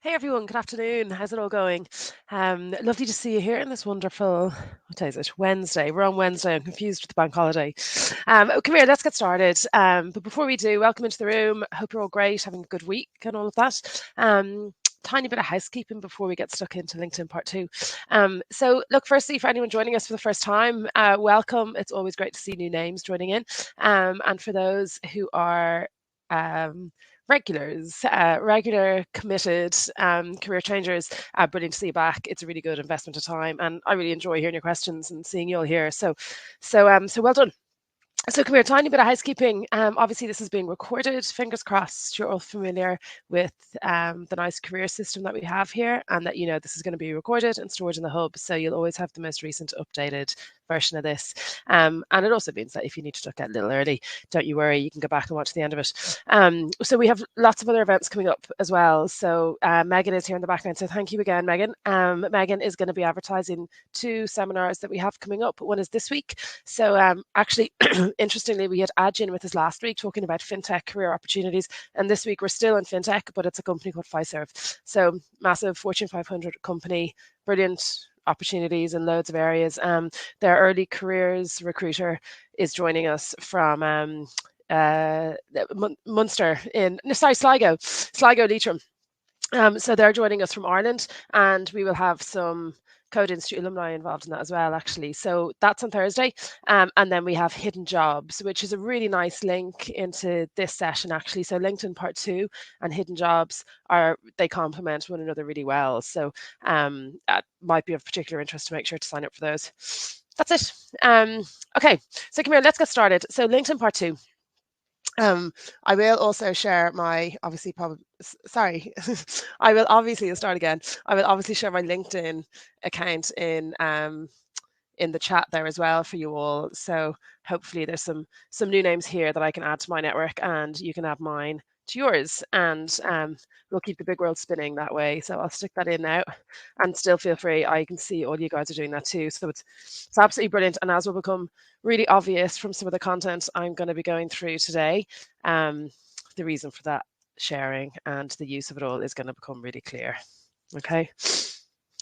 Hey everyone, good afternoon. How's it all going? Lovely to see you here in this wonderful, what day is it? Wednesday. We're on Wednesday. I'm confused with the bank holiday. Come here, let's get started. But before we do, welcome into the room. Hope you're all great, having a good week and all of that. Tiny bit of housekeeping before we get stuck into LinkedIn part two. So look, firstly, for anyone joining us for the first time, welcome. It's always great to see new names joining in. And for those who are regulars, regular, committed career changers. Brilliant to see you back. It's a really good investment of time, and I really enjoy hearing your questions and seeing you all here. So well done. So come here, tiny bit of housekeeping. Obviously, this is being recorded. Fingers crossed you're all familiar with the nice career system that we have here, and that you know this is going to be recorded and stored in the hub, so you'll always have the most recent updated version of this. And it also means that if you need to duck out a little early, don't you worry, you can go back and watch the end of it. So we have lots of other events coming up as well. So Megan is here in the background, so thank you again, Megan. Megan is going to be advertising 2 seminars that we have coming up. One is this week. So actually, interestingly, we had Ajin with us last week talking about fintech career opportunities, and this week we're still in fintech, but it's a company called Fiserv. So massive Fortune 500 company, brilliant opportunities in loads of areas. Their early careers recruiter is joining us from Munster Sligo Leitrim. So they're joining us from Ireland, and we will have some Code Institute alumni involved in that as well, actually. So that's on Thursday. And then we have Hidden Jobs, which is a really nice link into this session, actually. So LinkedIn Part 2 and Hidden Jobs they complement one another really well. So that might be of particular interest to make sure to sign up for those. That's it. Okay, so come here, let's get started. So LinkedIn Part 2. I will also share my sorry. I will obviously start again. I will obviously share my LinkedIn account in the chat there as well for you all. So hopefully there's some new names here that I can add to my network, and you can add mine to yours, and we'll keep the big world spinning that way. So I'll stick that in now, and still feel free. I can see all you guys are doing that too. So it's absolutely brilliant, and as will become really obvious from some of the content I'm going to be going through today, the reason for that sharing and the use of it all is going to become really clear. Okay.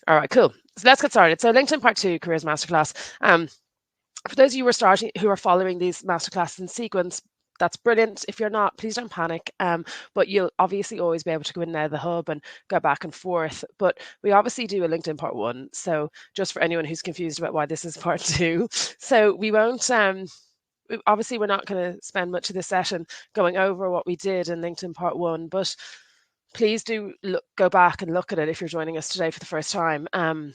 All right, cool. So let's get started. So LinkedIn Part 2, Careers Masterclass. For those of you who are following these masterclasses in sequence, that's brilliant. If you're not, please don't panic. But you'll obviously always be able to go in and out of the hub and go back and forth. But we obviously do a LinkedIn Part 1. So just for anyone who's confused about why this is Part 2. So we won't, obviously we're not going to spend much of this session going over what we did in LinkedIn Part 1, but please do go back and look at it if you're joining us today for the first time. And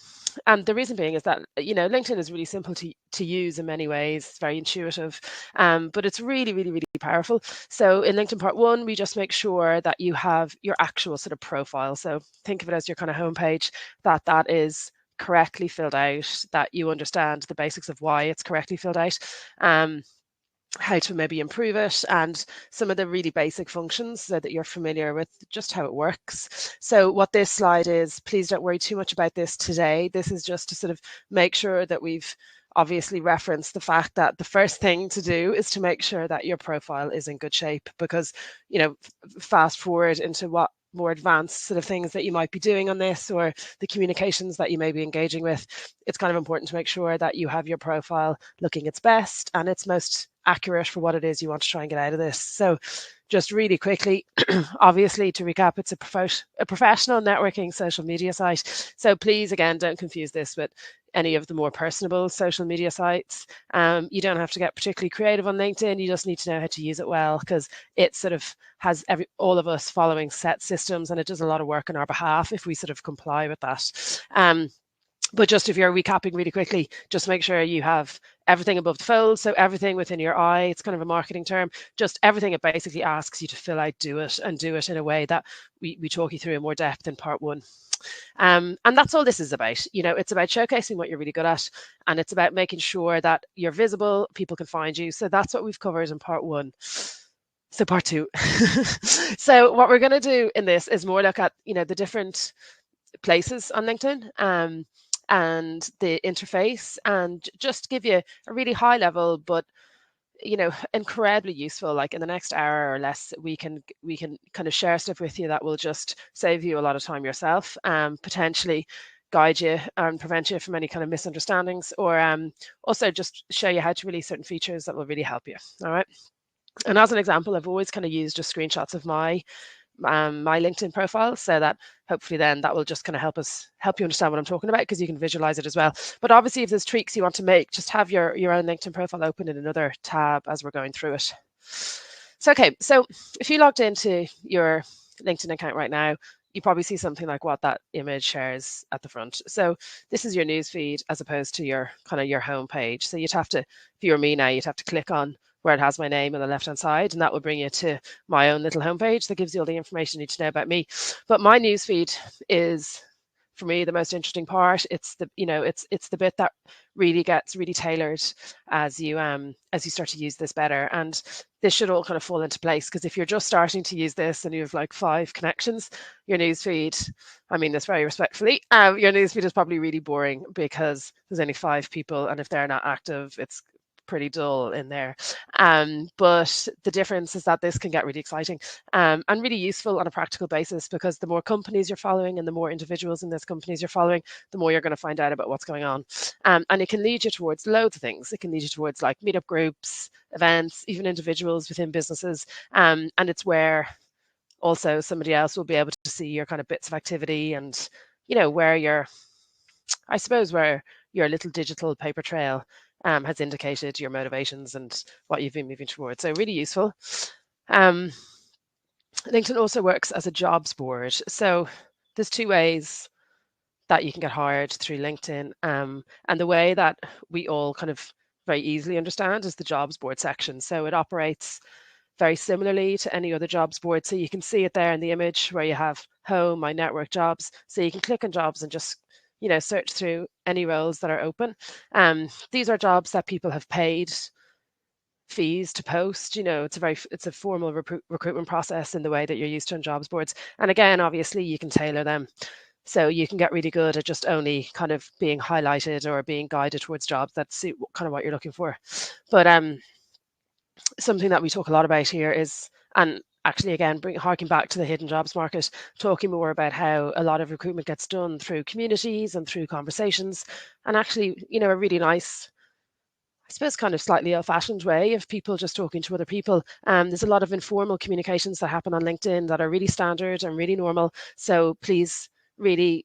the reason being is that, you know, LinkedIn is really simple to use in many ways. It's very intuitive, but it's really, really, really powerful. So in LinkedIn Part 1, we just make sure that you have your actual sort of profile. So think of it as your kind of homepage, that is correctly filled out, that you understand the basics of why it's correctly filled out. How to maybe improve it, and some of the really basic functions so that you're familiar with just how it works. So what this slide is, please don't worry too much about this today. This is just to sort of make sure that we've obviously referenced the fact that the first thing to do is to make sure that your profile is in good shape, because, you know, fast forward into what more advanced sort of things that you might be doing on this, or the communications that you may be engaging with, it's kind of important to make sure that you have your profile looking its best and it's most accurate for what it is you want to try and get out of this. So just really quickly, obviously to recap, it's a professional networking social media site. So please, again, don't confuse this with any of the more personable social media sites. You don't have to get particularly creative on LinkedIn. You just need to know how to use it well, because it sort of has all of us following set systems, and it does a lot of work on our behalf if we sort of comply with that. But just if you're recapping really quickly, just make sure you have everything above the fold. So everything within your eye, it's kind of a marketing term, just everything it basically asks you to fill out, do it in a way that we talk you through in more depth in Part 1. And that's all this is about. You know, it's about showcasing what you're really good at, and it's about making sure that you're visible, people can find you. So that's what we've covered in Part 1. So Part 2. So what we're going to do in this is more look at, you know, the different places on LinkedIn, and the interface, and just give you a really high level but incredibly useful. Like in the next hour or less, we can kind of share stuff with you that will just save you a lot of time yourself, potentially guide you and prevent you from any kind of misunderstandings, or also just show you how to release certain features that will really help you. All right. And as an example, I've always kind of used just screenshots of my LinkedIn profile, so that hopefully then that will just kind of help you understand what I'm talking about, because you can visualize it as well. But obviously, if there's tweaks you want to make, just have your own LinkedIn profile open in another tab as we're going through it. So okay, so if you logged into your LinkedIn account right now, you probably see something like what that image shares at the front. So this is your news feed as opposed to your kind of your home page. So you'd have to, if you were me now, you'd have to click on where it has my name on the left hand side, and that will bring you to my own little homepage that gives you all the information you need to know about me. But my newsfeed is, for me, the most interesting part. It's the it's the bit that really gets really tailored as you start to use this better. And this should all kind of fall into place, because if you're just starting to use this and you have like 5 connections, your newsfeed, I mean this very respectfully, your newsfeed is probably really boring because there's only 5 people, and if they're not active, it's pretty dull in there. But the difference is that this can get really exciting and really useful on a practical basis, because the more companies you're following and the more individuals in those companies you're following, the more you're going to find out about what's going on. And it can lead you towards loads of things. It can lead you towards like meetup groups, events, even individuals within businesses. And it's where also somebody else will be able to see your kind of bits of activity, and where I suppose where your little digital paper trail has indicated your motivations and what you've been moving towards. So really useful. LinkedIn also works as a jobs board. So there's 2 ways that you can get hired through LinkedIn. And the way that we all kind of very easily understand is the jobs board section. So it operates very similarly to any other jobs board. So you can see it there in the image where you have home, my network, jobs. So you can click on jobs and just search through any roles that are open. These are jobs that people have paid fees to post. It's a formal recruitment process in the way that you're used to on jobs boards. And again, obviously, you can tailor them. So you can get really good at just only kind of being highlighted or being guided towards jobs that suit kind of what you're looking for. But something that we talk a lot about here is, and actually again harking back to the hidden jobs market, talking more about how a lot of recruitment gets done through communities and through conversations, and actually a really nice, I suppose, kind of slightly old-fashioned way of people just talking to other people. There's a lot of informal communications that happen on LinkedIn that are really standard and really normal. So please really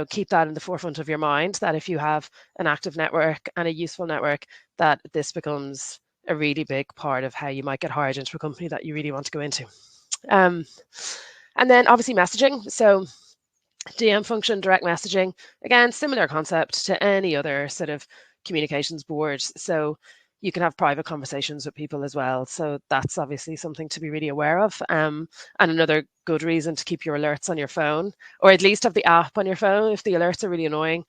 keep that in the forefront of your mind, that if you have an active network and a useful network, that this becomes a really big part of how you might get hired into a company that you really want to go into. And then obviously messaging. So DM function, direct messaging, again, similar concept to any other sort of communications board. So you can have private conversations with people as well. So that's obviously something to be really aware of. And another good reason to keep your alerts on your phone, or at least have the app on your phone. If the alerts are really annoying,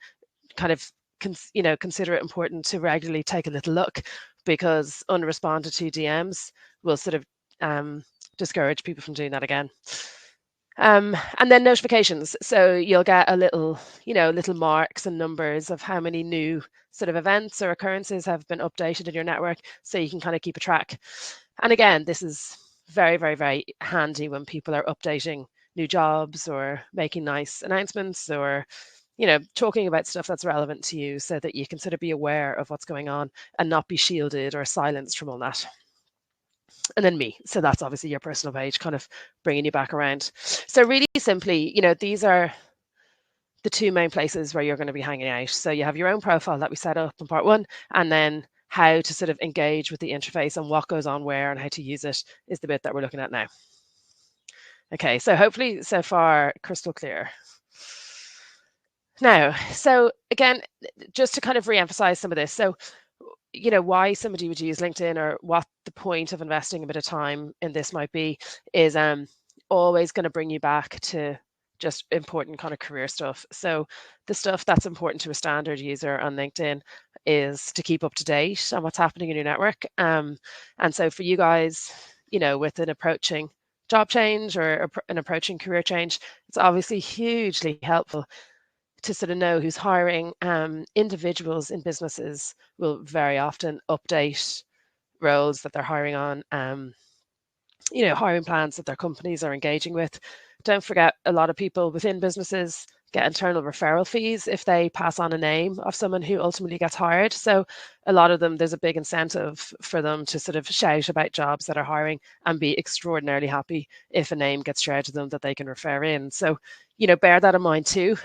kind of consider it important to regularly take a little look, because unresponded to DMs will sort of discourage people from doing that again. And then notifications. So you'll get a little marks and numbers of how many new sort of events or occurrences have been updated in your network, so you can kind of keep a track. And again, this is very, very, very handy when people are updating new jobs or making nice announcements, or talking about stuff that's relevant to you, so that you can sort of be aware of what's going on and not be shielded or silenced from all that. And then me. So that's obviously your personal page, kind of bringing you back around. So really simply, these are the 2 main places where you're going to be hanging out. So you have your own profile that we set up in part 1, and then how to sort of engage with the interface and what goes on where and how to use it is the bit that we're looking at now. Okay, so hopefully so far crystal clear. Now, so again, just to kind of re-emphasize some of this. So why somebody would use LinkedIn, or what the point of investing a bit of time in this might be, is always going to bring you back to just important kind of career stuff. So the stuff that's important to a standard user on LinkedIn is to keep up to date on what's happening in your network. And so for you guys, with an approaching job change or an approaching career change, it's obviously hugely helpful to sort of know who's hiring. Individuals in businesses will very often update roles that they're hiring on, hiring plans that their companies are engaging with. Don't forget, a lot of people within businesses get internal referral fees if they pass on a name of someone who ultimately gets hired. So a lot of them, there's a big incentive for them to sort of shout about jobs that are hiring and be extraordinarily happy if a name gets shared to them that they can refer in. So, bear that in mind too.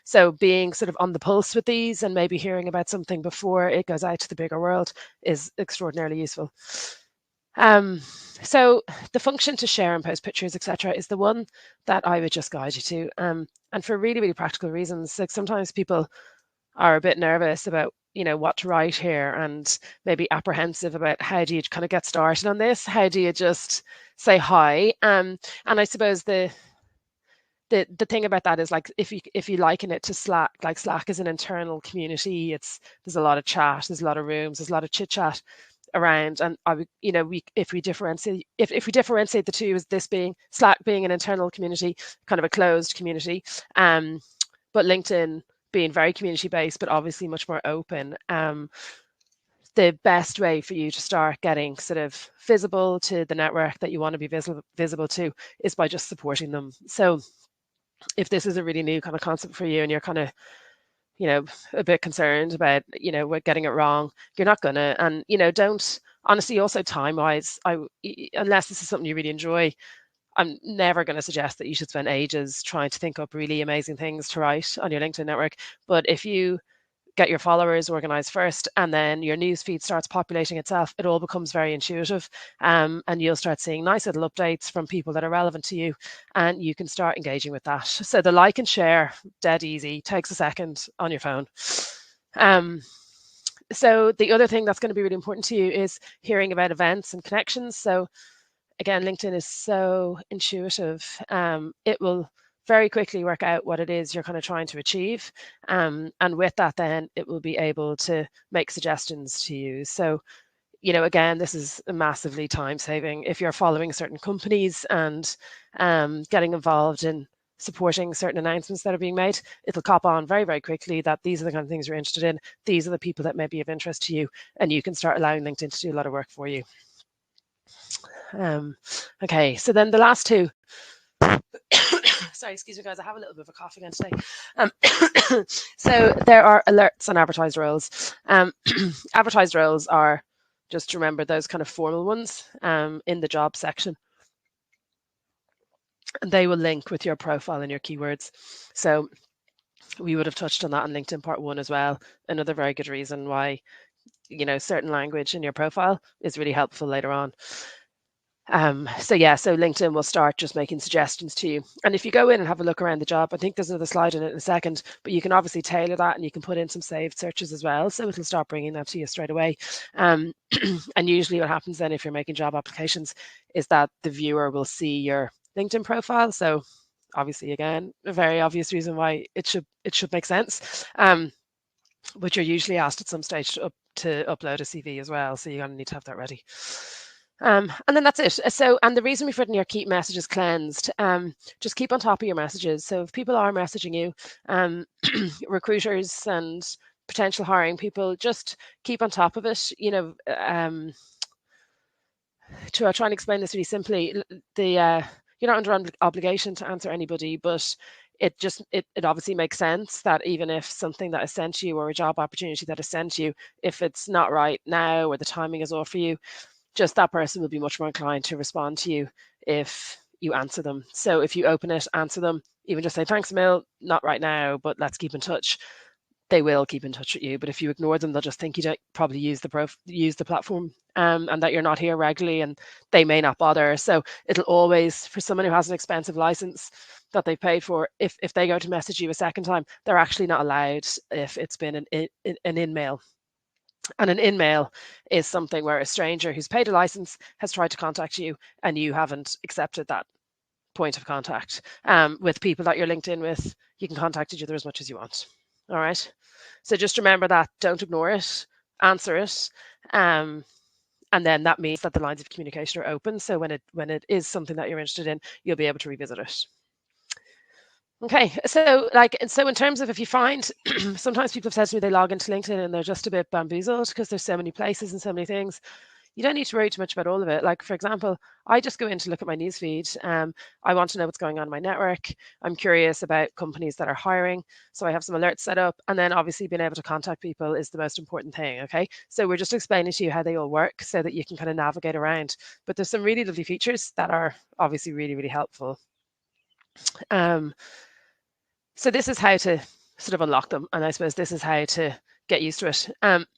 So being sort of on the pulse with these and maybe hearing about something before it goes out to the bigger world is extraordinarily useful. So the function to share and post pictures, etc., is the one that I would just guide you to. And for really, really practical reasons, like sometimes people are a bit nervous about, what to write here and maybe apprehensive about how do you kind of get started on this? How do you just say hi? And I suppose the thing about that is, like, if you liken it to Slack, like Slack is an internal community. There's a lot of chat, there's a lot of rooms, there's a lot of chit chat around, and I would, if we differentiate the two as this being Slack being an internal community, kind of a closed community, but LinkedIn being very community based, but obviously much more open. The best way for you to start getting sort of visible to the network that you want to be visible to is by just supporting them. So if this is a really new kind of concept for you and you're kind of, a bit concerned about, getting it wrong, you're not gonna. And, don't, honestly, also time wise, unless this is something you really enjoy, I'm never going to suggest that you should spend ages trying to think up really amazing things to write on your LinkedIn network. But if you get your followers organized first and then your news feed starts populating itself, it all becomes very intuitive, and you'll start seeing nice little updates from people that are relevant to you, and you can start engaging with that. So the like and share, dead easy, takes a second on your phone. So the other thing that's going to be really important to you is hearing about events and connections. So again, LinkedIn is so intuitive. It will very quickly work out what it is you're kind of trying to achieve. And with that, then it will be able to make suggestions to you. So, again, this is massively time saving. If you're following certain companies and getting involved in supporting certain announcements that are being made, it'll cop on very, very quickly that these are the kind of things you're interested in. These are the people that may be of interest to you, and you can start allowing LinkedIn to do a lot of work for you. Okay, so then the last two. Sorry, excuse me, guys. I have a little bit of a cough again today. So there are alerts on advertised roles. Advertised roles are, just remember, those kind of formal ones in the job section. And they will link with your profile and your keywords. So we would have touched on that in LinkedIn part 1 as well. Another very good reason why, certain language in your profile is really helpful later on. So LinkedIn will start just making suggestions to you. And if you go in and have a look around the job, I think there's another slide in it in a second, but you can obviously tailor that and you can put in some saved searches as well. So it'll start bringing that to you straight away. And usually what happens then if you're making job applications is that the viewer will see your LinkedIn profile. So obviously, again, a very obvious reason why it should make sense. But you're usually asked at some stage to upload a CV as well. So you're going to need to have that ready. And then that's it. So, and the reason we've written here, keep messages cleansed, just keep on top of your messages. So if people are messaging you, recruiters and potential hiring people, just keep on top of it. To try and explain this really simply, you're not under obligation to answer anybody, but it obviously makes sense that even if something that is sent to you or a job opportunity that is sent to you, if it's not right now or the timing is off for you, just that person will be much more inclined to respond to you if you answer them. So if you open it, answer them, even just say, thanks, Emil, not right now, but let's keep in touch. They will keep in touch with you. But if you ignore them, they'll just think you don't probably use the platform, and that you're not here regularly, and they may not bother. So it'll always, for someone who has an expensive license that they've paid for, if they go to message you a second time, they're actually not allowed if it's been an in-mail. And an in-mail is something where a stranger who's paid a license has tried to contact you and you haven't accepted that point of contact. With people that you're linked in with, you can contact each other as much as you want. All right. So just remember that. Don't ignore it. Answer it. And then that means that the lines of communication are open. So when it is something that you're interested in, you'll be able to revisit it. Okay, so in terms of, if you find, sometimes people have said to me they log into LinkedIn and they're just a bit bamboozled because there's so many places and so many things. you don't need to worry too much about all of it. Like, for example, I just go in to look at my newsfeed. I want to know what's going on in my network. I'm curious about companies that are hiring. So I have some alerts set up. And then obviously being able to contact people is the most important thing. Okay. So we're just explaining to you how they all work so that you can kind of navigate around. But there's some really lovely features that are obviously really, really helpful. So this is how to sort of unlock them. And I suppose this is how to get used to it.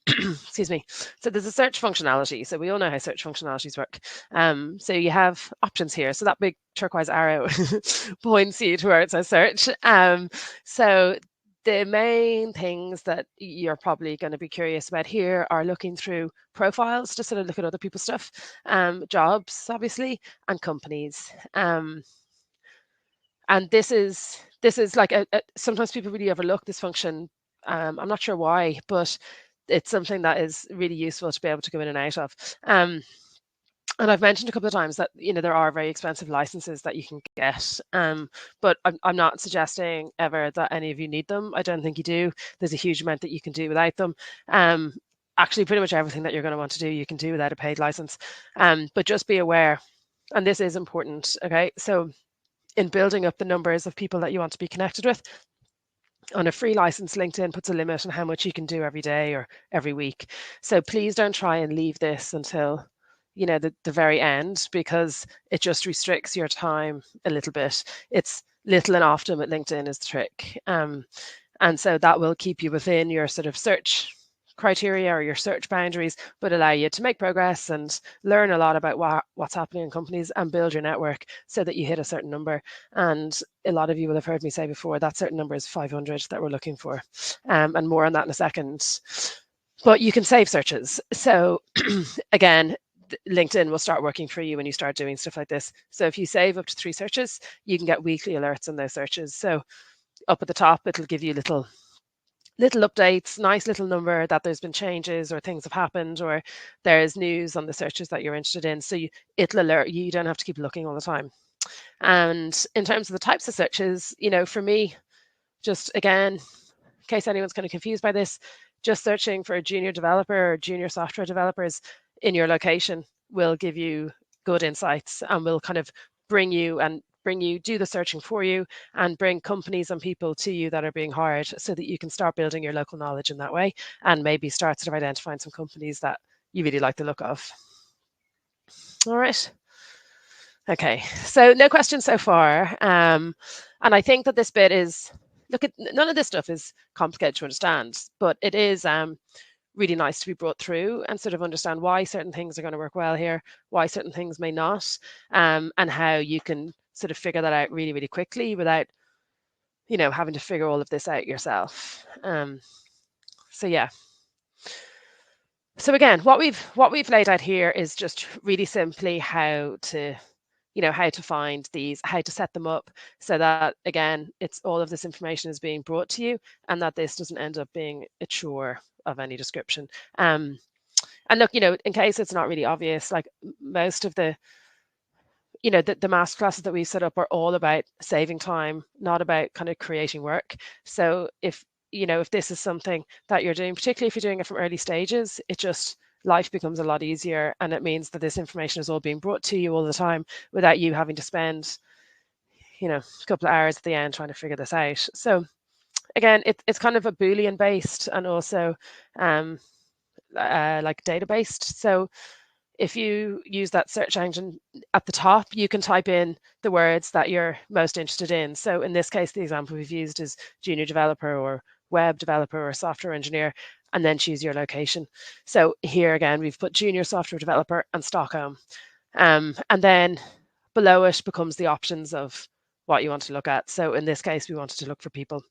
Excuse me. So there's a search functionality. So we all know how search functionalities work. So you have options here. So that big turquoise arrow points you to where it says search. So the main things that you're probably going to be curious about here are looking through profiles to sort of look at other people's stuff, jobs, obviously, and companies. And this is like sometimes people really overlook this function. I'm not sure why, but it's something that is really useful to be able to go in and out of. And I've mentioned a couple of times that there are very expensive licenses that you can get, but I'm not suggesting ever that any of you need them. I don't think you do. There's a huge amount that you can do without them. Actually, pretty much everything that you're going to want to do, you can do without a paid license. But just be aware, and this is important. Okay, so in building up the numbers of people that you want to be connected with, on a free license, LinkedIn puts a limit on how much you can do every day or every week. So please don't try and leave this until the very end, because it just restricts your time a little bit. It's little and often with LinkedIn is the trick. And so that will keep you within your sort of search criteria or your search boundaries, but allow you to make progress and learn a lot about what's happening in companies and build your network so that you hit a certain number. And a lot of you will have heard me say before that certain number is 500 that we're looking for, and more on that in a second. But you can save searches. So again, LinkedIn will start working for you when you start doing stuff like this. So if you save up to 3 searches, you can get weekly alerts on those searches. So up at the top, it'll give you little updates, nice little number that there's been changes or things have happened or there's news on the searches that you're interested in. So it'll alert you. You don't have to keep looking all the time. And in terms of the types of searches, for me, just again, in case anyone's kind of confused by this, just searching for a junior developer or junior software developers in your location will give you good insights and will kind of bring you do the searching for you and bring companies and people to you that are being hired so that you can start building your local knowledge in that way and maybe start sort of identifying some companies that you really like the look of. All right. Okay, so no questions so far. And I think that this bit is, none of this stuff is complicated to understand, but it is really nice to be brought through and sort of understand why certain things are going to work well here, why certain things may not, and how you can sort of figure that out really, really quickly without, having to figure all of this out yourself. So yeah. So again, what we've laid out here is just really simply how to find these, how to set them up so that, again, it's all of this information is being brought to you and that this doesn't end up being a chore of any description. And look, in case it's not really obvious, like most of the masterclasses that we set up are all about saving time, not about kind of creating work. So if this is something that you're doing, particularly if you're doing it from early stages, life becomes a lot easier, and it means that this information is all being brought to you all the time without you having to spend a couple of hours at the end trying to figure this out. So again, it's kind of a Boolean based and also like data based. So if you use that search engine at the top, you can type in the words that you're most interested in. So in this case, the example we've used is junior developer or web developer or software engineer, and then choose your location. So here again, we've put junior software developer and Stockholm. And then below it becomes the options of what you want to look at. So in this case, we wanted to look for people.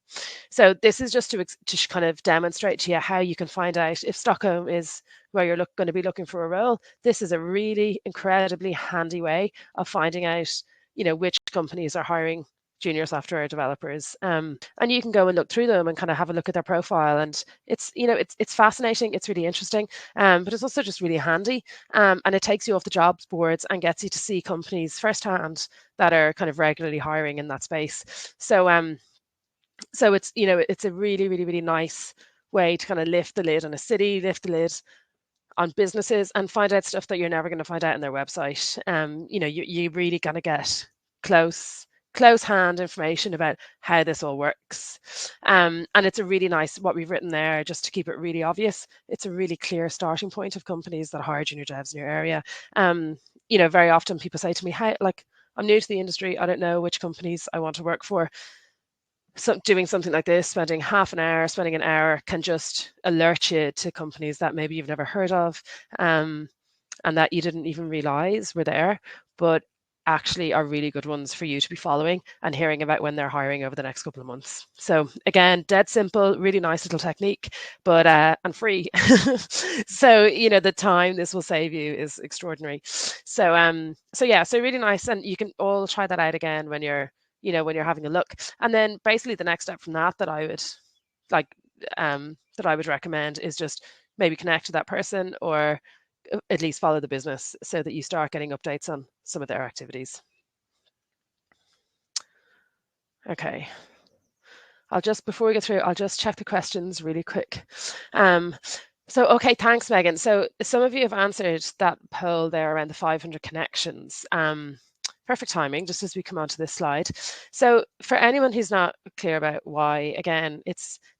So this is just to kind of demonstrate to you how you can find out if Stockholm is where you're going to be looking for a role. This is a really incredibly handy way of finding out, which companies are hiring junior software developers, and you can go and look through them and kind of have a look at their profile, and it's fascinating, it's really interesting, but it's also just really handy, and it takes you off the jobs boards and gets you to see companies firsthand that are kind of regularly hiring in that space. So so it's it's a really, really, really nice way to kind of lift the lid on a city, lift the lid on businesses and find out stuff that you're never going to find out on their website. You really got to get close hand information about how this all works. And it's a really nice, what we've written there, just to keep it really obvious, it's a really clear starting point of companies that hire junior devs in your area. Very often people say to me, "Hey, like, I'm new to the industry, I don't know which companies I want to work for." So doing something like this, spending an hour can just alert you to companies that maybe you've never heard of, and that you didn't even realize were there, but actually are really good ones for you to be following and hearing about when they're hiring over the next couple of months. So again, dead simple, really nice little technique, but and free. So the time this will save you is extraordinary. So really nice, and you can all try that out again when you're having a look. And then basically the next step from that I would like that I would recommend is just maybe connect to that person, or at least follow the business so that you start getting updates on some of their activities. Okay. Before we get through, I'll just check the questions really quick. Okay, thanks, Megan. So some of you have answered that poll there around the 500 connections. Perfect timing, just as we come onto this slide. So for anyone who's not clear about why, again,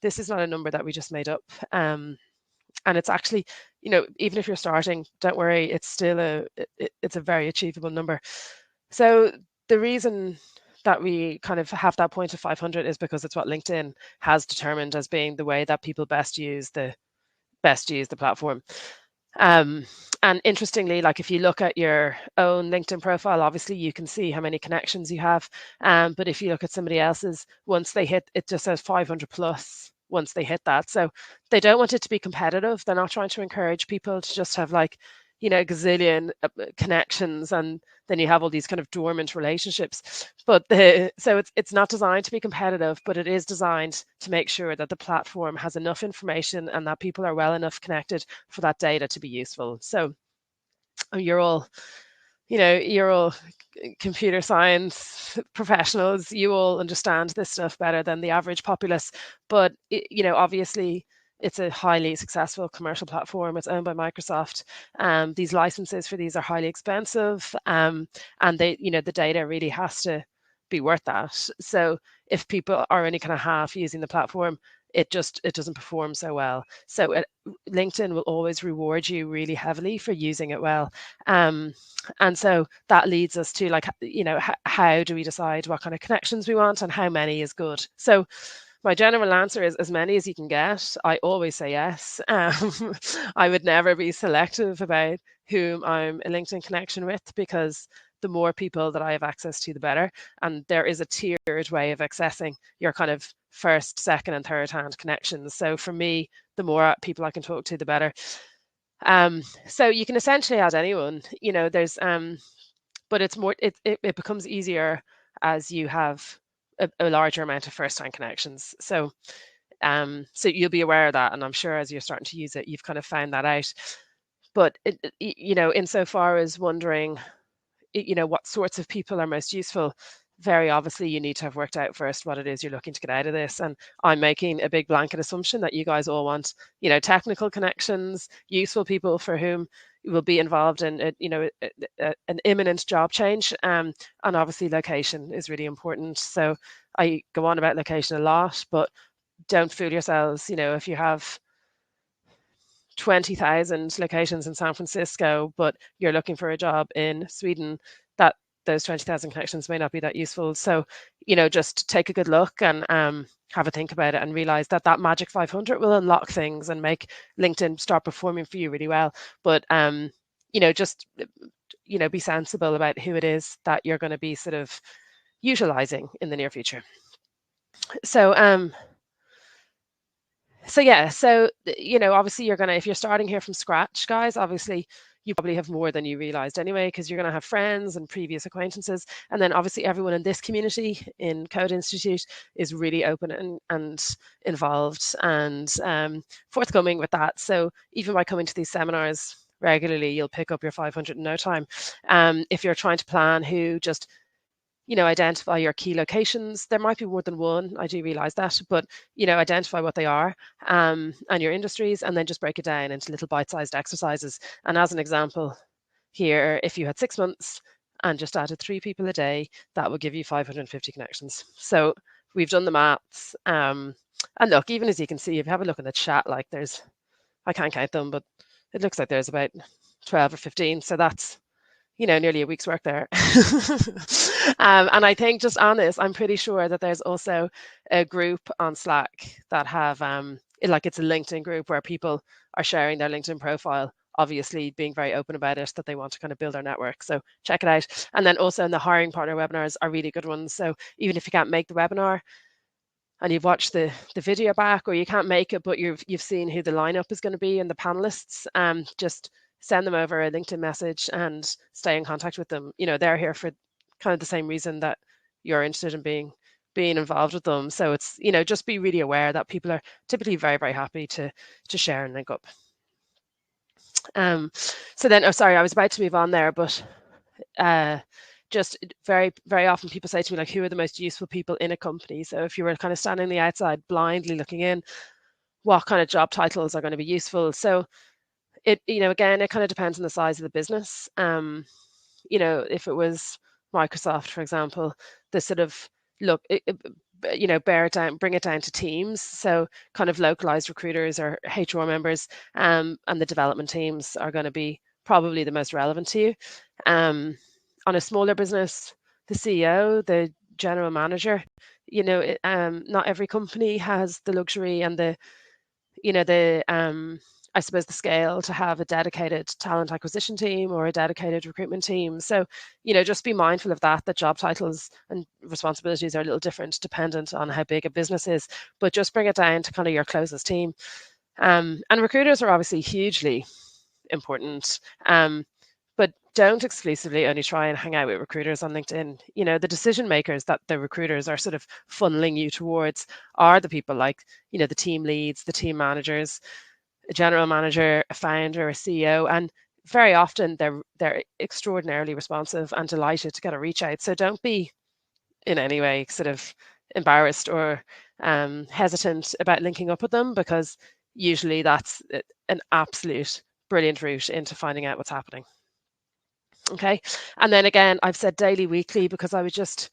this is not a number that we just made up. And it's actually, even if you're starting, don't worry, it's still it's a very achievable number. So the reason that we kind of have that point of 500 is because it's what LinkedIn has determined as being the way that people best use the platform. And interestingly, like if you look at your own LinkedIn profile, obviously you can see how many connections you have. But if you look at somebody else's, once they hit, it just says 500 plus once they hit that. So they don't want it to be competitive. They're not trying to encourage people to just have like, a gazillion connections, and then you have all these kind of dormant relationships. But so it's not designed to be competitive, but it is designed to make sure that the platform has enough information and that people are well enough connected for that data to be useful. So you're all computer science professionals, you all understand this stuff better than the average populace. But obviously it's a highly successful commercial platform. It's owned by Microsoft. These licenses for these are highly expensive, and the data really has to be worth that. So if people are only kind of half using the platform, it doesn't perform so well. So LinkedIn will always reward you really heavily for using it well. And so that leads us to how do we decide what kind of connections we want and how many is good? So my general answer is as many as you can get. I always say yes. I would never be selective about whom I'm a LinkedIn connection with, because the more people that I have access to, the better. And there is a tiered way of accessing your kind of first, second, and third hand connections. So for me, the more people I can talk to, the better. So you can essentially add anyone. There's but it's more it becomes easier as you have a larger amount of first-time connections. So you'll be aware of that, and I'm sure as you're starting to use it, you've kind of found that out. But insofar as wondering, what sorts of people are most useful, very obviously you need to have worked out first what it is you're looking to get out of this. And I'm making a big blanket assumption that you guys all want, technical connections, useful people for whom you will be involved in an imminent job change. And obviously location is really important. So I go on about location a lot, but don't fool yourselves. If you have 20,000 locations in San Francisco, but you're looking for a job in Sweden, that those 20,000 connections may not be that useful. So, just take a good look and have a think about it, and realize that that magic 500 will unlock things and make LinkedIn start performing for you really well. But, just, be sensible about who it is that you're going to be sort of utilizing in the near future. So, obviously if you're starting here from scratch, guys, obviously you probably have more than you realized anyway, because you're going to have friends and previous acquaintances. And then obviously everyone in this community in Code Institute is really open and involved and forthcoming with that. So even by coming to these seminars regularly, you'll pick up your 500 in no time. If you're trying to plan who just identify your key locations. There might be more than one, I do realize that, but identify what they are, and your industries, and then just break it down into little bite-sized exercises. And as an example here, if you had 6 months and just added 3 people a day, that would give you 550 connections. So we've done the maths. And look, even as you can see, if you have a look in the chat, like I can't count them, but it looks like there's about 12 or 15. So that's nearly a week's work there. And I think just on this, I'm pretty sure that there's also a group on Slack that have, like it's a LinkedIn group where people are sharing their LinkedIn profile, obviously being very open about it, that they want to kind of build their network. So check it out. And then also in the hiring partner webinars are really good ones. So even if you can't make the webinar, and you've watched the video back, or you can't make it, but you've seen who the lineup is going to be and the panelists, just send them over a LinkedIn message and stay in contact with them. They're here for kind of the same reason that you're interested in being involved with them. So it's, just be really aware that people are typically very, very happy to share and link up. So then, sorry, I was about to move on there, but just very, very often people say to me, like, who are the most useful people in a company? So if you were kind of standing on the outside, blindly looking in, what kind of job titles are going to be useful? So it, again, it kind of depends on the size of the business. If it was Microsoft, for example, the sort of look, bear it down, bring it down to teams. So kind of localized recruiters or HR members, and the development teams are going to be probably the most relevant to you. On a smaller business, the CEO, the general manager, not every company has the luxury and I suppose the scale to have a dedicated talent acquisition team or a dedicated recruitment team. So, just be mindful of that job titles and responsibilities are a little different dependent on how big a business is, but just bring it down to kind of your closest team. And recruiters are obviously hugely important. But don't exclusively only try and hang out with recruiters on LinkedIn. The decision makers that the recruiters are sort of funneling you towards are the people like, the team leads, the team managers, a general manager, a founder, a CEO, and very often they're extraordinarily responsive and delighted to get a reach out. So don't be in any way sort of embarrassed or hesitant about linking up with them, because usually that's an absolute brilliant route into finding out what's happening. Okay. And then again, I've said daily, weekly, because I would just,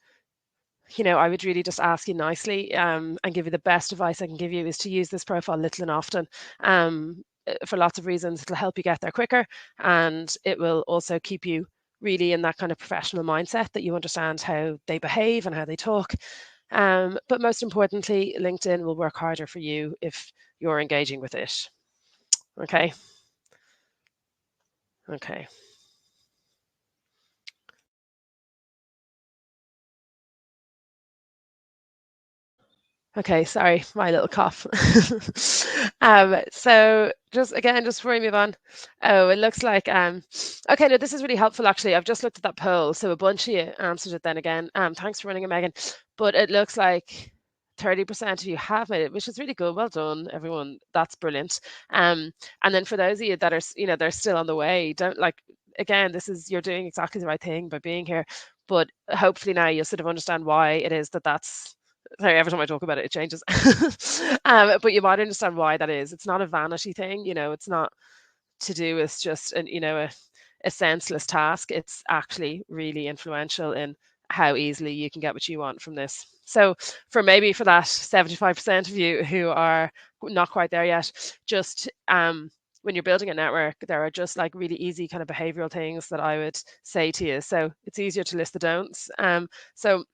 I would really just ask you nicely, and give you the best advice I can give you is to use this profile little and often, for lots of reasons. It'll help you get there quicker, and it will also keep you really in that kind of professional mindset that you understand how they behave and how they talk. But most importantly, LinkedIn will work harder for you if you're engaging with it. Okay. Okay. Okay, sorry, my little cough. So just before we move on, it looks like okay, no, this is really helpful actually. I've just looked at that poll, so a bunch of you answered it then again. Thanks for running it, Megan. But it looks like 30% of you have made it, which is really good. Well done, everyone. That's brilliant. And then for those of you that are, they're still on the way, don't again, you're doing exactly the right thing by being here. But hopefully now you'll sort of understand why it is that's. Sorry, every time I talk about it, it changes. But you might understand why that is. It's not a vanity thing, it's not to do with just a senseless task. It's actually really influential in how easily you can get what you want from this. So for that 75% of you who are not quite there yet, just when you're building a network, there are just like really easy kind of behavioral things that I would say to you. So it's easier to list the don'ts. So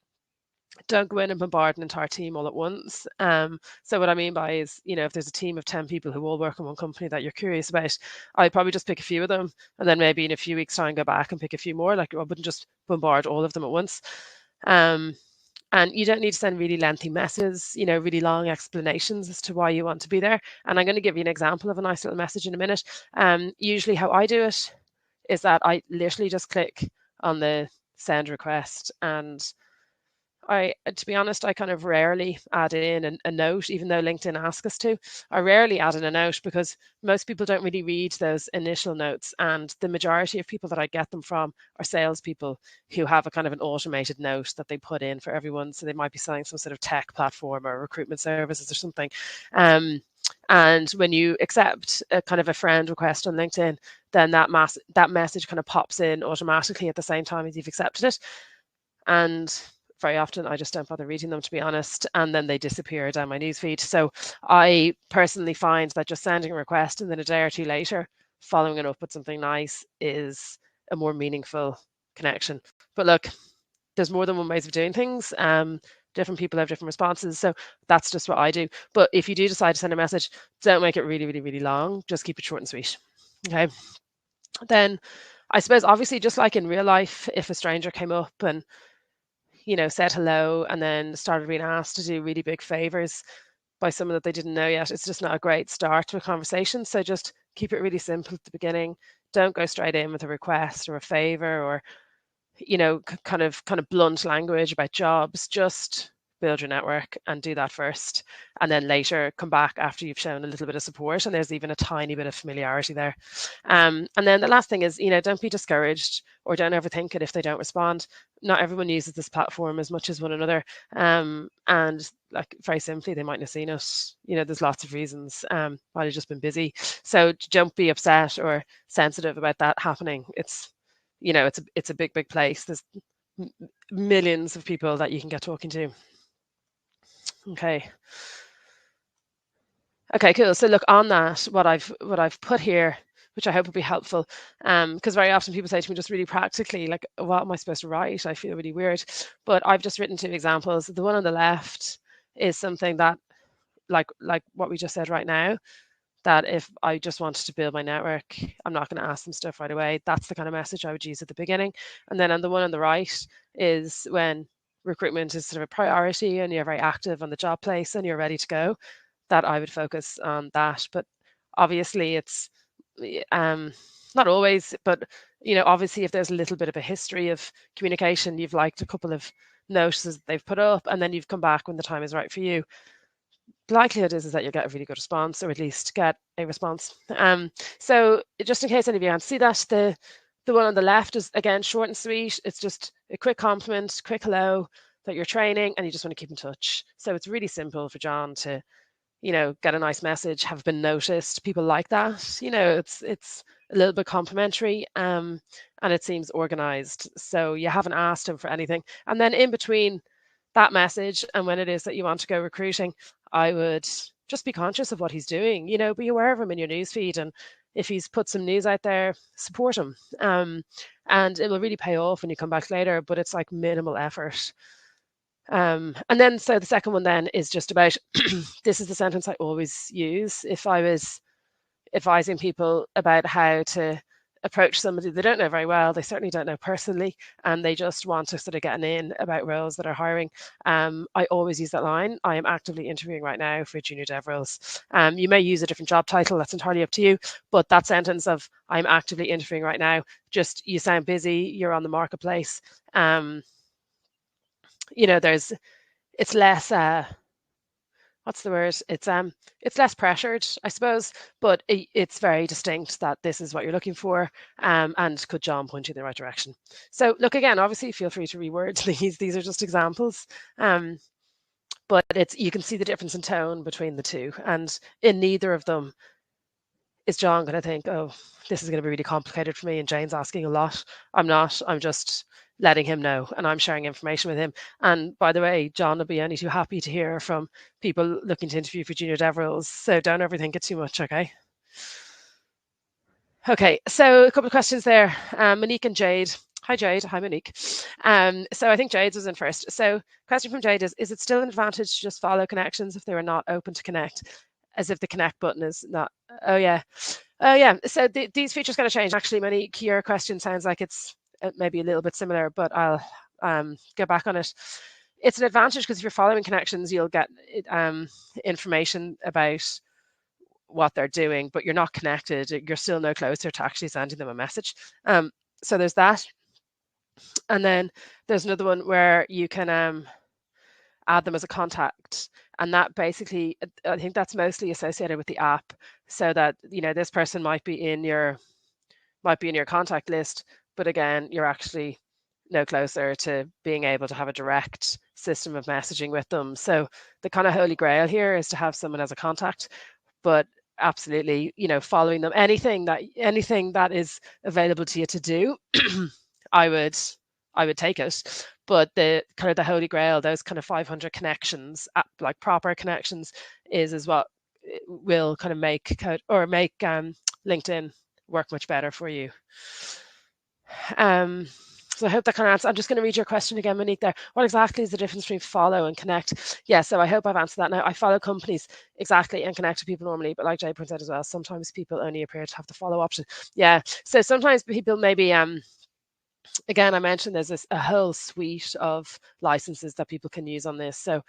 don't go in and bombard an entire team all at once. So what I mean by is, if there's a team of 10 people who all work in one company that you're curious about, I'd probably just pick a few of them, and then maybe in a few weeks' time go back and pick a few more. Like, I wouldn't just bombard all of them at once. And you don't need to send really lengthy messages, really long explanations as to why you want to be there. And I'm going to give you an example of a nice little message in a minute. Usually how I do it is that I literally just click on the send request, and to be honest, I kind of rarely add in a note, even though LinkedIn asks us to. I rarely add in a note because most people don't really read those initial notes, and the majority of people that I get them from are salespeople who have a kind of an automated note that they put in for everyone. So they might be selling some sort of tech platform or recruitment services or something. And when you accept a kind of a friend request on LinkedIn, then that message kind of pops in automatically at the same time as you've accepted it. And very often I just don't bother reading them, to be honest, and then they disappear down my newsfeed. So I personally find that just sending a request and then a day or two later following it up with something nice is a more meaningful connection. But look, there's more than one ways of doing things. Different people have different responses, so that's just what I do. But if you do decide to send a message, don't make it really, really, really long. Just keep it short and sweet. Okay. Then I suppose obviously just like in real life, if a stranger came up and said hello and then started being asked to do really big favors by someone that they didn't know yet, it's just not a great start to a conversation. So just keep it really simple at the beginning. Don't go straight in with a request or a favor or kind of blunt language about jobs. Just build your network and do that first, and then later come back after you've shown a little bit of support and there's even a tiny bit of familiarity there. And then the last thing is, don't be discouraged or don't overthink it if they don't respond. Not everyone uses this platform as much as one another, and like very simply, they might not have seen it. There's lots of reasons. Might have just been busy, so don't be upset or sensitive about that happening. It's a big place. There's millions of people that you can get talking to. Okay. Okay, cool. So look, on that, what I've put here, which I hope will be helpful, because very often people say to me just really practically, like, what am I supposed to write? I feel really weird. But I've just written 2 examples. The one on the left is something that, like what we just said right now, that if I just wanted to build my network, I'm not going to ask them stuff right away. That's the kind of message I would use at the beginning. And then on the one on the right is when recruitment is sort of a priority and you're very active on the job place and you're ready to go, that I would focus on that. But obviously it's not always, but obviously if there's a little bit of a history of communication, you've liked a couple of notices they've put up and then you've come back when the time is right for you, the likelihood is that you'll get a really good response, or at least get a response. So just in case any of you can't see that, the one on the left is again short and sweet. It's just a quick compliment, quick hello, that you're training and you just want to keep in touch. So it's really simple for John to, get a nice message, have been noticed. People like that. It's a little bit complimentary, and it seems organized. So you haven't asked him for anything. And then in between that message and when it is that you want to go recruiting, I would just be conscious of what he's doing. Be aware of him in your newsfeed, and if he's put some news out there, support him. And it will really pay off when you come back later. But it's like minimal effort. And then, so the second one then is just about this is the sentence I always use if I was advising people about how to approach somebody they don't know very well, they certainly don't know personally, and they just want to sort of get an in about roles that are hiring. I always use that line: I am actively interviewing right now for junior dev roles. You may use a different job title, that's entirely up to you, but that sentence of I'm actively interviewing right now, just, you sound busy, you're on the marketplace. It's less what's the word? It's less pressured, I suppose, but it's very distinct that this is what you're looking for, and could John point you in the right direction? So look, again, obviously feel free to reword these. These are just examples, but you can see the difference in tone between the two, and in neither of them is John going to think, oh, this is going to be really complicated for me and Jane's asking a lot. I'm not. I'm just letting him know and I'm sharing information with him. And by the way, John will be only too happy to hear from people looking to interview for junior dev roles. So don't overthink it too much, okay? Okay, so a couple of questions there. Monique and Jade. Hi, Jade. Hi, Monique. So I think Jade's was in first. So question from Jade is it still an advantage to just follow connections if they were not open to connect? As if the connect button is not, oh yeah. So these features going to change. Actually, Monique, your question sounds like it's maybe a little bit similar, but I'll go back on it. It's an advantage because if you're following connections, you'll get information about what they're doing, but you're not connected. You're still no closer to actually sending them a message. So there's that. And then there's another one where you can add them as a contact. And that basically, I think that's mostly associated with the app, so that this person might be in your contact list, but again, you're actually no closer to being able to have a direct system of messaging with them. So the kind of holy grail here is to have someone as a contact, but absolutely, following them, anything that is available to you to do, I would take it. But the kind of the holy grail, those kind of 500 connections, like proper connections, is what will kind of make LinkedIn work much better for you. So I hope that kind of answers. I'm just going to read your question again, Monique, there. What exactly is the difference between follow and connect? Yeah, so I hope I've answered that now. I follow companies exactly and connect to people normally, but like Jay points out as well, sometimes people only appear to have the follow option. Yeah, so sometimes people maybe, again, I mentioned there's a whole suite of licenses that people can use on this. So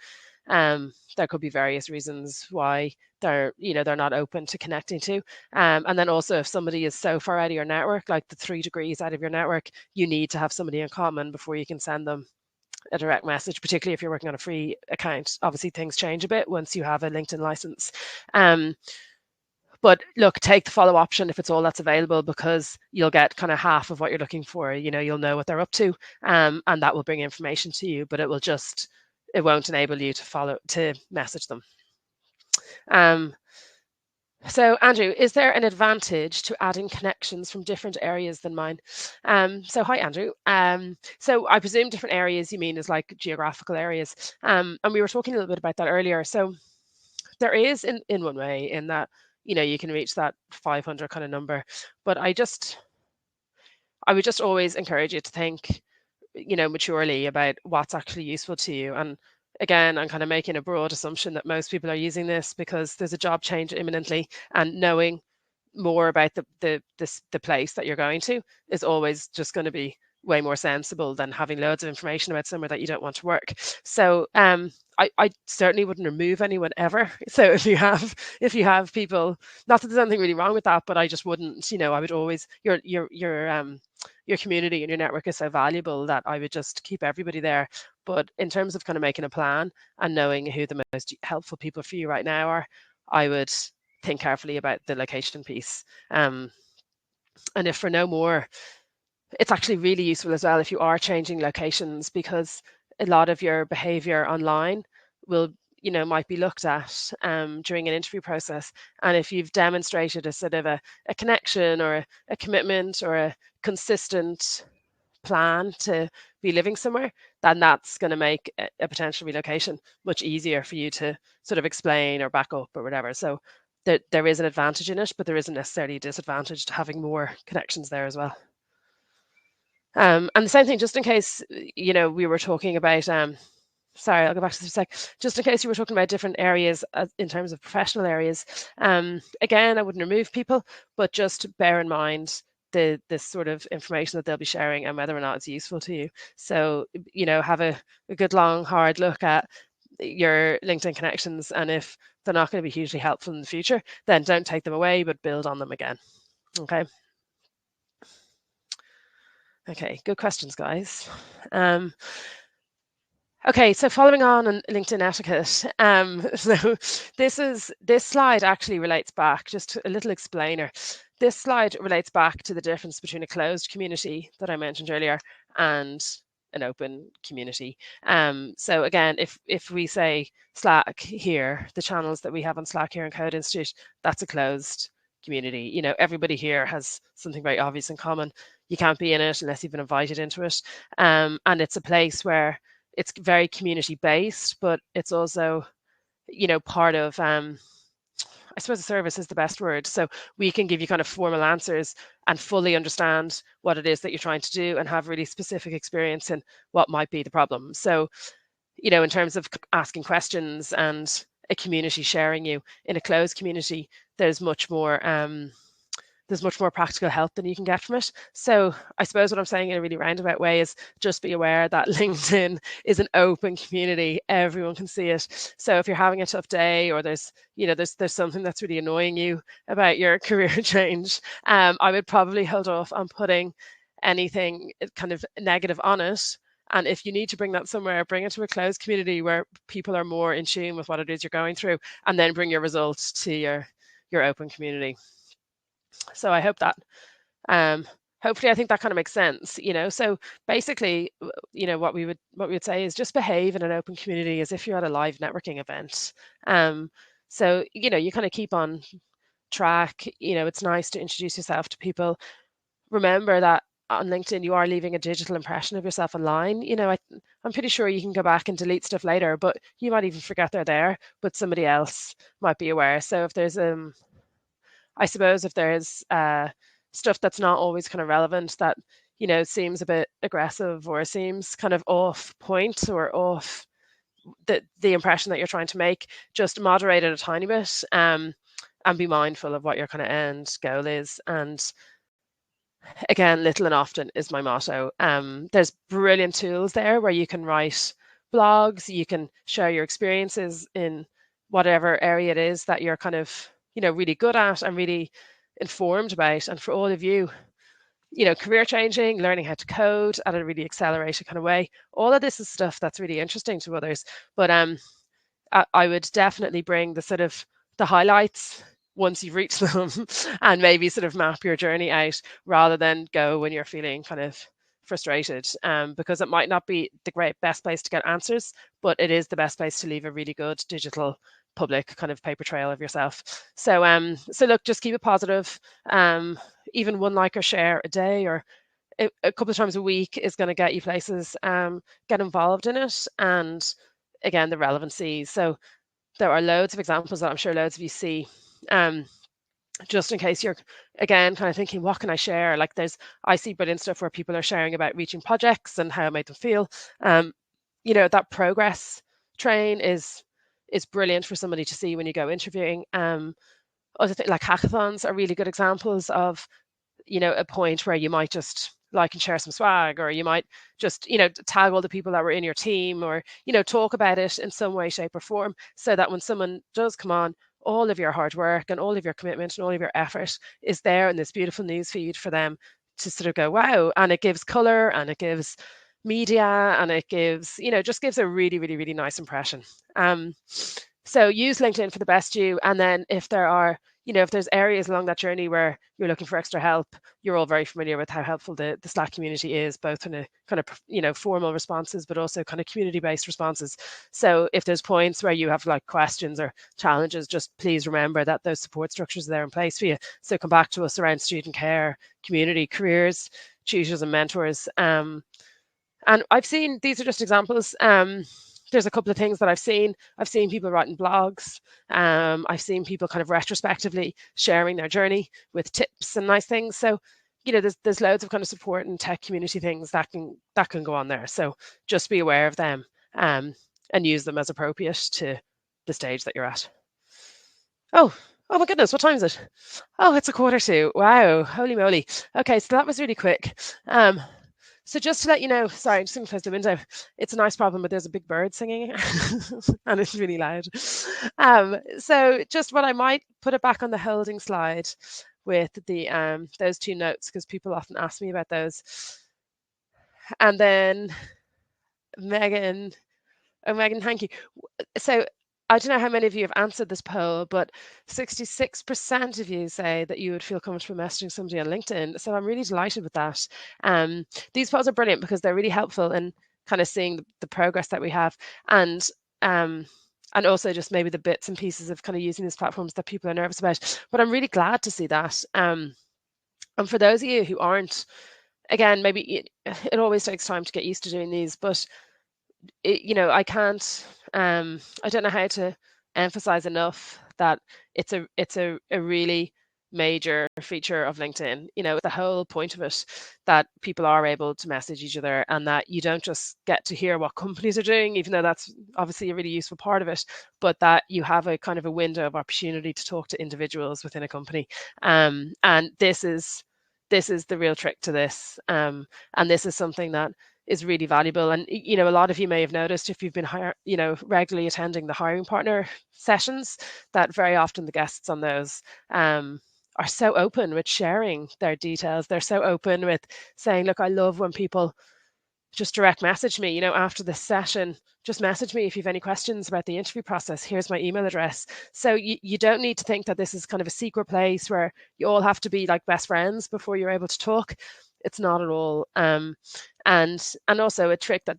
there could be various reasons why they're not open to connecting to. And then also, if somebody is so far out of your network, like the 3 degrees out of your network, you need to have somebody in common before you can send them a direct message, particularly if you're working on a free account. Obviously, things change a bit once you have a LinkedIn license. But look, take the follow option if it's all that's available, because you'll get kind of half of what you're looking for. You'll know what they're up to, and that will bring information to you, but it won't enable you to message them. So Andrew, is there an advantage to adding connections from different areas than mine? So hi, Andrew. So I presume different areas you mean is like geographical areas. And we were talking a little bit about that earlier. So there is in one way, in that you can reach that 500 kind of number, but I would just always encourage you to think maturely about what's actually useful to you. And again, I'm kind of making a broad assumption that most people are using this because there's a job change imminently, and knowing more about the place that you're going to is always just going to be way more sensible than having loads of information about somewhere that you don't want to work. So I certainly wouldn't remove anyone ever. So if you have people, not that there's anything really wrong with that, but I just wouldn't, I would always, your community and your network is so valuable that I would just keep everybody there. But in terms of kind of making a plan and knowing who the most helpful people for you right now are, I would think carefully about the location piece. And if for no more, it's actually really useful as well if you are changing locations, because a lot of your behavior online might be looked at during an interview process. And if you've demonstrated a sort of a connection or a commitment or a consistent plan to be living somewhere, then that's going to make a potential relocation much easier for you to sort of explain or back up or whatever. So there is an advantage in it, but there isn't necessarily a disadvantage to having more connections there as well. And the same thing, just in case, we were talking about, sorry, I'll go back to the sec. Just in case you were talking about different areas in terms of professional areas, again, I wouldn't remove people, but just bear in mind this sort of information that they'll be sharing and whether or not it's useful to you. So, have a good, long, hard look at your LinkedIn connections. And if they're not going to be hugely helpful in the future, then don't take them away, but build on them again. Okay. Okay, good questions, guys. Okay, so following on LinkedIn etiquette, so this slide actually relates back, just a little explainer. This slide relates back to the difference between a closed community that I mentioned earlier and an open community. So again, if we say Slack here, the channels that we have on Slack here in Code Institute, that's a closed community. Everybody here has something very obvious in common. You can't be in it unless you've been invited into it. And it's a place where it's very community based, but it's also, part of, I suppose a service is the best word. So we can give you kind of formal answers and fully understand what it is that you're trying to do and have really specific experience in what might be the problem. So, in terms of asking questions and a community sharing you, in a closed community, there's much more practical help than you can get from it. So I suppose what I'm saying in a really roundabout way is just be aware that LinkedIn is an open community. Everyone can see it. So if you're having a tough day, or there's something that's really annoying you about your career change, I would probably hold off on putting anything kind of negative on it And if you need to bring that somewhere, bring it to a closed community where people are more in tune with what it is you're going through, and then bring your results to your open community. So I hope that um, hopefully, I think that kind of makes sense, So basically, what we would say is just behave in an open community as if you're at a live networking event. Um, so you kind of keep on track. It's nice to introduce yourself to people. Remember that on LinkedIn, you are leaving a digital impression of yourself online. I'm pretty sure you can go back and delete stuff later, but you might even forget they're there, but somebody else might be aware. So if there's I suppose if there's stuff that's not always kind of relevant, that seems a bit aggressive or seems kind of off point or off the impression that you're trying to make, just moderate it a tiny bit, and be mindful of what your kind of end goal is. And again, little and often is my motto. There's brilliant tools there where you can write blogs, you can share your experiences in whatever area it is that you're kind of, really good at and really informed about. And for all of you, career changing, learning how to code at a really accelerated kind of way, all of this is stuff that's really interesting to others. But I would definitely bring the sort of the highlights once you've reached them and maybe sort of map your journey out rather than go when you're feeling kind of frustrated, because it might not be the best place to get answers, but it is the best place to leave a really good digital public kind of paper trail of yourself. So look, just keep it positive. Even one like or share a day or a couple of times a week is going to get you places. Get involved in it, and again, the relevancy. So there are loads of examples that I'm sure loads of you see. Um, just in case you're again kind of thinking, what can I share? Like I see brilliant stuff where people are sharing about reaching projects and how it made them feel. That progress train is brilliant for somebody to see when you go interviewing. Other things like hackathons are really good examples of a point where you might just like and share some swag, or you might just tag all the people that were in your team, or talk about it in some way, shape or form, so that when someone does come on, all of your hard work and all of your commitment and all of your effort is there in this beautiful news feed for them to sort of go, wow. And it gives color and it gives media and it gives just gives a really, really, really nice impression. So use LinkedIn for the best you. And then if there are if there's areas along that journey where you're looking for extra help, you're all very familiar with how helpful the Slack community is, both in a kind of formal responses, but also kind of community-based responses. So if there's points where you have like questions or challenges, just please remember that those support structures are there in place for you. So come back to us around student care, community, careers, tutors and mentors. And I've seen, these are just examples. There's a couple of things that I've seen. I've seen people writing blogs. I've seen people kind of retrospectively sharing their journey with tips and nice things. So, there's loads of kind of support and tech community things that can go on there. So just be aware of them, and use them as appropriate to the stage that you're at. Oh my goodness, what time is it? Oh, it's 1:45. Wow, holy moly. Okay, so that was really quick. So just to let you know, sorry, I'm just going to close the window. It's a nice problem, but there's a big bird singing and it's really loud. So just what I might put it back on the holding slide with the those two notes, because people often ask me about those. And then Megan, thank you. So I don't know how many of you have answered this poll, but 66% of you say that you would feel comfortable messaging somebody on LinkedIn. So I'm really delighted with that. These polls are brilliant because they're really helpful in kind of seeing the progress that we have, and also just maybe the bits and pieces of kind of using these platforms that people are nervous about. But I'm really glad to see that. And for those of you who aren't, again, maybe it always takes time to get used to doing these, but I can't, I don't know how to emphasize enough that it's a really major feature of LinkedIn. The whole point of it, that people are able to message each other, and that you don't just get to hear what companies are doing, even though that's obviously a really useful part of it, but that you have a kind of a window of opportunity to talk to individuals within a company. And this is the real trick to this. And this is something that is really valuable. And a lot of you may have noticed, if you've been regularly attending the hiring partner sessions, that very often the guests on those are so open with sharing their details. They're so open with saying, look, I love when people just direct message me, after this session. Just message me if you have any questions about the interview process. Here's my email address. So you don't need to think that this is kind of a secret place where you all have to be like best friends before you're able to talk. It's not at all. And also a trick that,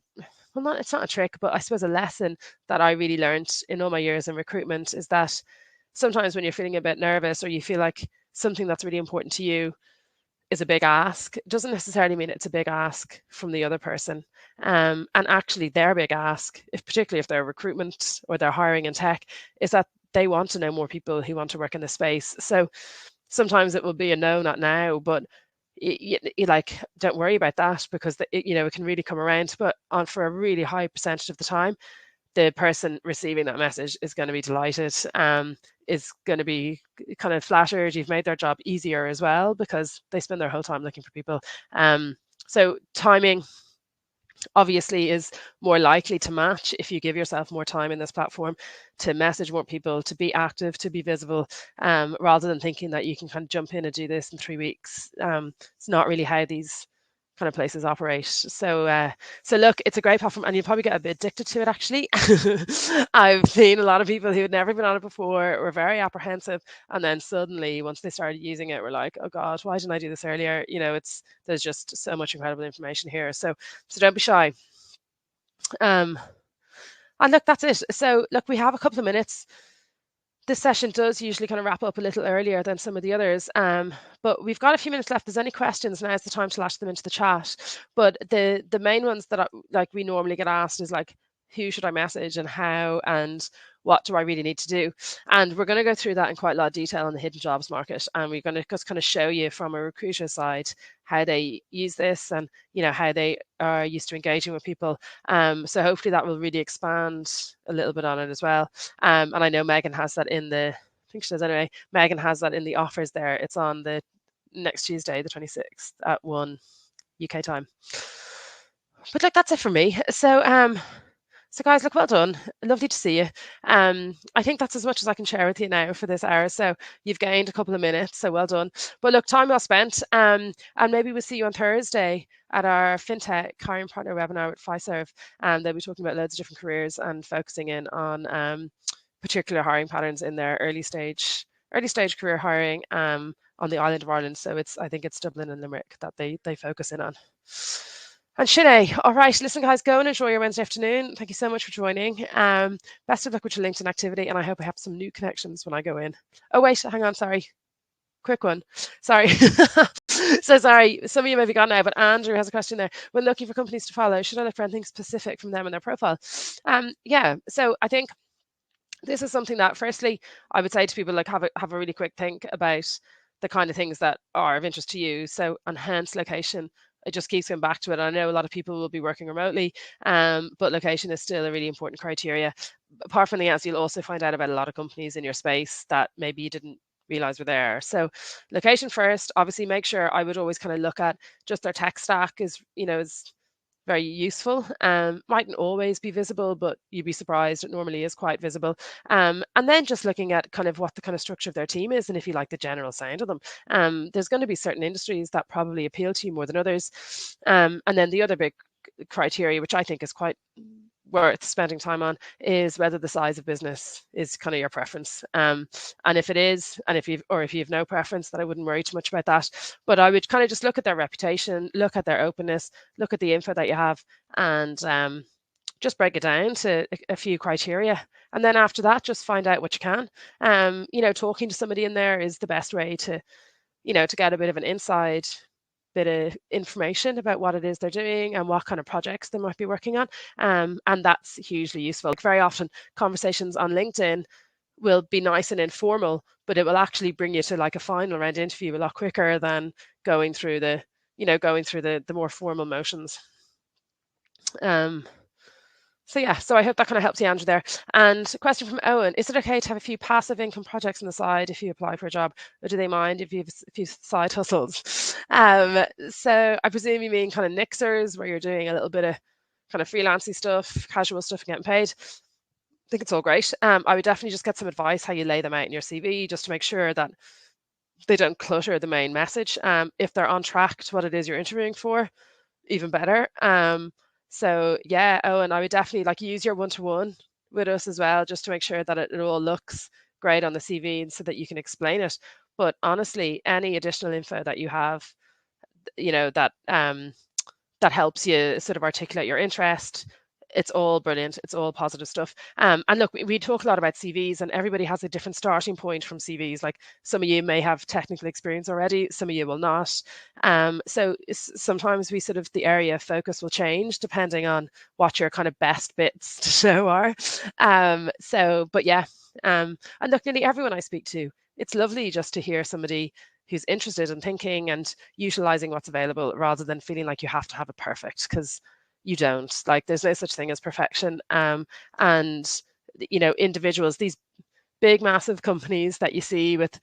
well, not it's not a trick, but I suppose a lesson that I really learned in all my years in recruitment is that sometimes when you're feeling a bit nervous or you feel like something that's really important to you is a big ask, it doesn't necessarily mean it's a big ask from the other person. And actually, their big ask, if particularly if they're recruitment or they're hiring in tech, is that they want to know more people who want to work in the space. So sometimes it will be a no, not now, but you like don't worry about that because it can really come around. But on for a really high percentage of the time, the person receiving that message is going to be delighted, is going to be kind of flattered. You've made their job easier as well because they spend their whole time looking for people. So timing obviously is more likely to match if you give yourself more time in this platform to message more people, to be active, to be visible, rather than thinking that you can kind of jump in and do this in 3 weeks. It's not really how these kind of places operate. So look, it's a great platform, and you'll probably get a bit addicted to it. Actually, I've seen a lot of people who had never been on it before were very apprehensive, and then suddenly, once they started using it, were like, "Oh God, why didn't I do this earlier?" There's just so much incredible information here. So don't be shy. Um, and look, that's it. So look, we have a couple of minutes. This session does usually kind of wrap up a little earlier than some of the others, but we've got a few minutes left. If there's any questions, now's the time to lash them into the chat. But the main ones that we normally get asked is like, who should I message and how, and what do I really need to do? And we're going to go through that in quite a lot of detail on the hidden jobs market, and we're going to just kind of show you from a recruiter side how they use this and how they are used to engaging with people. So hopefully that will really expand a little bit on it as well. And I know Megan has that in I think she does anyway. Megan has that in the offers there. It's on the next Tuesday, the 26th at 1 UK time. But look, that's it for me. So guys, look, well done. Lovely to see you. I think that's as much as I can share with you now for this hour. So you've gained a couple of minutes, so well done. But look, time well spent. And maybe we'll see you on Thursday at our FinTech Hiring Partner webinar with Fiserv. And they'll be talking about loads of different careers and focusing in on particular hiring patterns in their early stage career hiring on the island of Ireland. So I think it's Dublin and Limerick that they focus in on. And Sinead, all right, listen, guys, go and enjoy your Wednesday afternoon. Thank you so much for joining. Best of luck with your LinkedIn activity, and I hope I have some new connections when I go in. Oh, wait, hang on, sorry. Quick one. Sorry. So sorry, some of you may be gone now, but Andrew has a question there. When looking for companies to follow, should I look for anything specific from them in their profile? Yeah, so I think this is something that, firstly, I would say to people, like, have a really quick think about the kind of things that are of interest to you. So enhanced location, it just keeps going back to it. I know a lot of people will be working remotely, but location is still a really important criteria. Apart from the answer, you'll also find out about a lot of companies in your space that maybe you didn't realize were there. So location first. Obviously, make sure, I would always kind of look at just their tech stack is very useful. Mightn't always be visible, but you'd be surprised, it normally is quite visible. And then just looking at kind of what the kind of structure of their team is, and if you like the general sound of them. There's going to be certain industries that probably appeal to you more than others. And then the other big criteria, which I think is quite worth spending time on, is whether the size of business is kind of your preference. And if it is, and if you've no preference, then I wouldn't worry too much about that. But I would kind of just look at their reputation, look at their openness, look at the info that you have, and just break it down to a few criteria. And then after that, just find out what you can. Talking to somebody in there is the best way to get a bit of an inside bit of information about what it is they're doing and what kind of projects they might be working on. And that's hugely useful. Very often conversations on LinkedIn will be nice and informal, but it will actually bring you to like a final round interview a lot quicker than going through the more formal motions. So I hope that kind of helps you, Andrew, there. And a question from Owen: is it okay to have a few passive income projects on the side if you apply for a job, or do they mind if you have a few side hustles? So I presume you mean kind of nixers, where you're doing a little bit of kind of freelancey stuff, casual stuff, and getting paid. I think it's all great. I would definitely just get some advice how you lay them out in your CV, just to make sure that they don't clutter the main message. If they're on track to what it is you're interviewing for, even better. So yeah, oh, and I would definitely like use your one-to-one with us as well, just to make sure that it all looks great on the CV and so that you can explain it. But honestly, any additional info that you have, that that helps you sort of articulate your interest. It's all brilliant. It's all positive stuff. And look, we talk a lot about CVs, and everybody has a different starting point from CVs. Like some of you may have technical experience already, some of you will not. So sometimes we sort of the area of focus will change depending on what your kind of best bits to show are. But yeah, and look, nearly everyone I speak to, it's lovely just to hear somebody who's interested in thinking and utilizing what's available rather than feeling like you have to have it perfect, because you don't. Like there's no such thing as perfection. And individuals, these big massive companies that you see with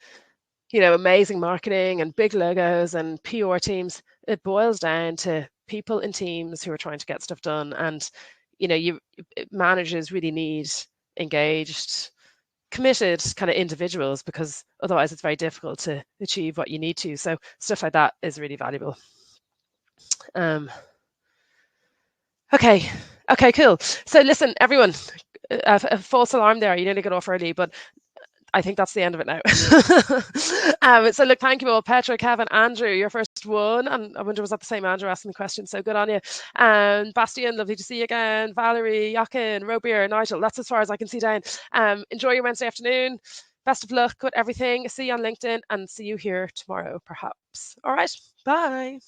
amazing marketing and big logos and PR teams, it boils down to people in teams who are trying to get stuff done. And you managers really need engaged, committed kind of individuals, because otherwise it's very difficult to achieve what you need to. So stuff like that is really valuable. Um, okay, cool. So listen, everyone, a false alarm there. You nearly got off early, but I think that's the end of it now. So look, thank you all. Petra, Kevin, Andrew, your first one. And I wonder, was that the same Andrew asking the question? So good on you. Bastian, lovely to see you again. Valerie, Jochen, Robier, Nigel. That's as far as I can see down. Enjoy your Wednesday afternoon. Best of luck with everything. See you on LinkedIn and see you here tomorrow, perhaps. All right. Bye.